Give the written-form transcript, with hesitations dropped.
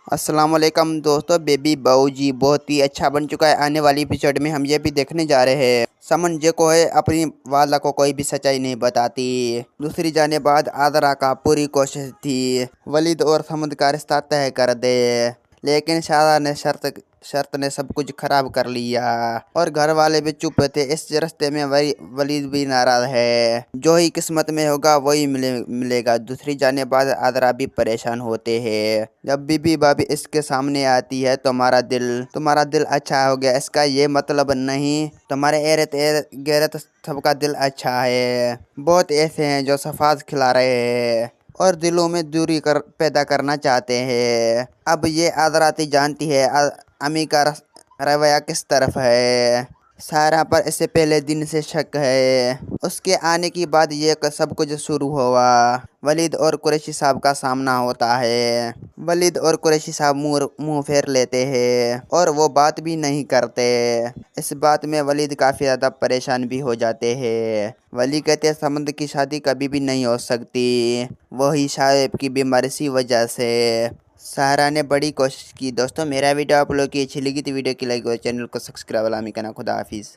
अस्सलाम वालेकुम दोस्तों, बेबी बाऊजी बहुत ही अच्छा बन चुका है। आने वाली एपिसोड में हम ये भी देखने जा रहे हैं समन जो को है अपनी वाला को कोई भी सच्चाई नहीं बताती। दूसरी जाने बाद आदरा का पूरी कोशिश थी वलीद और समद का रिश्ता तय कर दे, लेकिन शादा ने शर्त ने सब कुछ खराब कर लिया और घर वाले भी चुप थे। इस रास्ते में वलीद भी नाराज है। जो ही किस्मत में होगा वही मिलेगा। दूसरी जाने बाद आदरा भी परेशान होते हैं। जब बीबी भाभी इसके सामने आती है, तुम्हारा दिल अच्छा हो गया, इसका ये मतलब नहीं तुम्हारे एरत गैरत सबका दिल अच्छा है। बहुत ऐसे हैं जो सफाज खिला रहे हैं और दिलों में दूरी पैदा करना चाहते हैं। अब ये आदराती जानती है अमी का रवैया किस तरफ है। सारा पर इससे पहले दिन से शक है। उसके आने के बाद ये सब कुछ शुरू हुआ। वलीद और कुरैशी साहब का सामना होता है। वलीद और कुरैशी साहब मुंह फेर लेते हैं और वो बात भी नहीं करते। इस बात में वलीद काफ़ी ज़्यादा परेशान भी हो जाते हैं। वली कहते हैं समद की शादी कभी भी नहीं हो सकती, वही साहब की बीमारी सी वजह से। सहारा ने बड़ी कोशिश की। दोस्तों, मेरा वीडियो आप लोग की अच्छी लगी तो वीडियो की लाइक और चैनल को सब्सक्राइब लामी करना। खुदा हाफिज़।